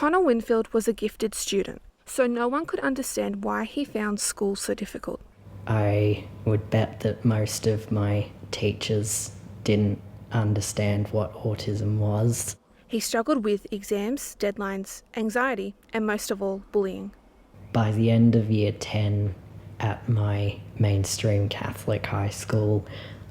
Connor Winfield was a gifted student, so no one could understand why he found school so difficult. I would bet that most of my teachers didn't understand what autism was. He struggled with exams, deadlines, anxiety, and most of all, bullying. By the end of year 10 at my mainstream Catholic high school,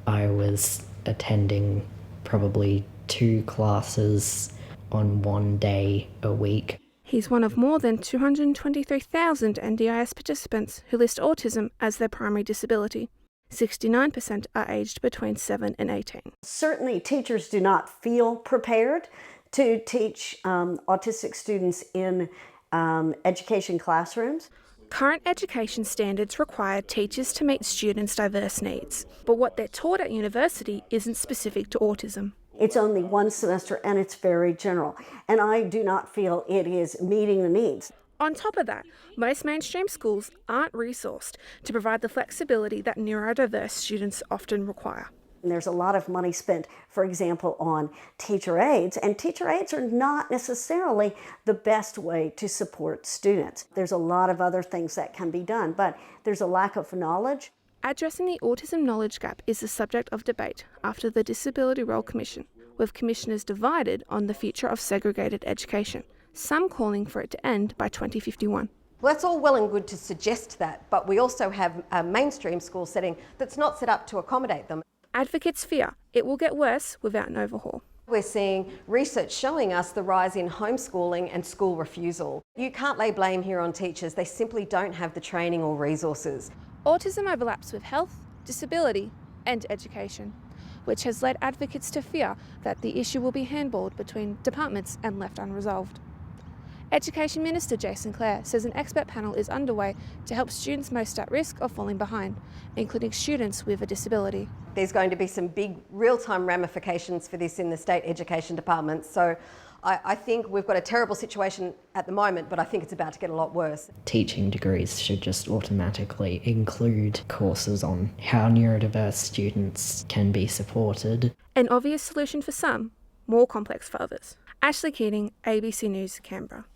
I was attending probably 2 classes on one day a week. He's one of more than 223,000 NDIS participants who list autism as their primary disability. 69% are aged between 7 and 18. Certainly, teachers do not feel prepared to teach autistic students in education classrooms. Current education standards require teachers to meet students' diverse needs, but what they're taught at university isn't specific to autism. It's only one semester and it's very general, and I do not feel it is meeting the needs. On top of that, most mainstream schools aren't resourced to provide the flexibility that neurodiverse students often require. And there's a lot of money spent, for example, on teacher aides, and teacher aides are not necessarily the best way to support students. There's a lot of other things that can be done, but there's a lack of knowledge. Addressing the autism knowledge gap is the subject of debate after the Disability Role Commission, with commissioners divided on the future of segregated education, some calling for it to end by 2051. Well, that's all well and good to suggest that, but we also have a mainstream school setting that's not set up to accommodate them. Advocates fear it will get worse without an overhaul. We're seeing research showing us the rise in homeschooling and school refusal. You can't lay blame here on teachers. They simply don't have the training or resources. Autism overlaps with health, disability and education, which has led advocates to fear that the issue will be handballed between departments and left unresolved. Education Minister Jason Clare says an expert panel is underway to help students most at risk of falling behind, including students with a disability. There's going to be some big real-time ramifications for this in the state education department. So I think we've got a terrible situation at the moment, but I think it's about to get a lot worse. Teaching degrees should just automatically include courses on how neurodiverse students can be supported. An obvious solution for some, more complex for others. Ashley Keating, ABC News, Canberra.